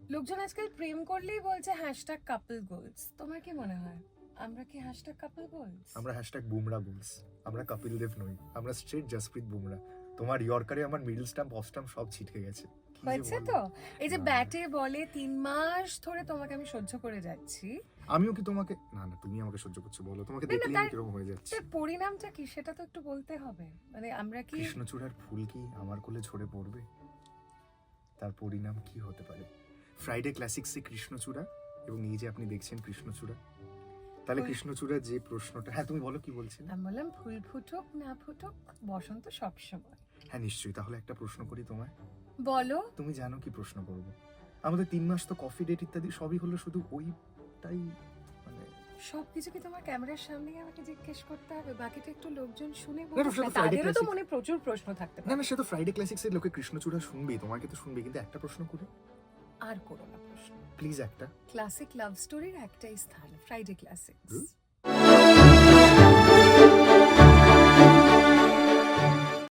লোকজন আজকাল প্রেম করলেই বলছে হ্যাশট্যাগ কাপল গোলস, তোমার কি মনে হয় আমরা কি হ্যাশট্যাগ কাপল গোলস? আমরা হ্যাশট্যাগ বুমরা গোলস। আমরা কপিল দেব নই, আমরা স্ট্রেট জসপ্রীত বুমরা। তোমার ইয়র্কারে আমার মিডল স্টাম্প অফ স্টাম্প সব ছিটকে গেছে। কি যে হয়েছে বলো। তো, এই যে না। ব্যাটে বলে 3 মাস ধরে তোমাকে আমি সহ্য করে যাচ্ছি, আমিও কি তোমাকে, না না তুমি আমাকে সহ্য করছো বলো, তোমাকে না, না, দেখলেই আমি তার- কিরকম হয়ে যাচ্ছে। তার পরিণামটা কি সেটা তো একটু বলতে হবে। মানে আমরা কি কৃষ্ণচূড়ার ফুল কি আমার কোলে ঝরে পড়বে? তার পরিণাম কি হতে পারে? ফ্রাইডে ক্লাসিক্সে কৃষ্ণচূড়া, এবং এই যে আপনি দেখছেন কৃষ্ণচূড়া, তাহলে ওই- কৃষ্ণচূড়ার যে প্রশ্নটা, হ্যাঁ তুমি বলো কি বলছিলে। আমি বললাম ফুল ফুটুক না ফুটুক বসন্ত সব সময়। হ্যাঁ নিশ্চয়ই, তাহলে একটা প্রশ্ন করি তোমায়। বলো। তুমি জানো কি প্রশ্ন করবো? আমাদের 3 মাস তো কফি ডেট ইত্যাদি সবই হলো, শুধু ওইটাই মানে। সবকিছু কি তোমার ক্যামেরার সামনে আমাকে জিজ্ঞেস করতে হবে? বাকিটা একটু লোকজন শুনে না, না, বলুক সেটা না, Friday তাদেরও তো Classic। মনে প্রচুর প্রশ্ন থাকতে না পারে। না, সে তো ফ্রাইডে ক্লাসিক্সের লোকে কৃষ্ণচূড়া শুনবেই, তোমাকে তো শুনবে, কিন্তু একটা প্রশ্ন করি আর করো না প্রশ্ন। প্লিজ, একটা। ক্লাসিক লাভ স্টোরির একটাই স্থান, ফ্রাইডে ক্লাসিক্স।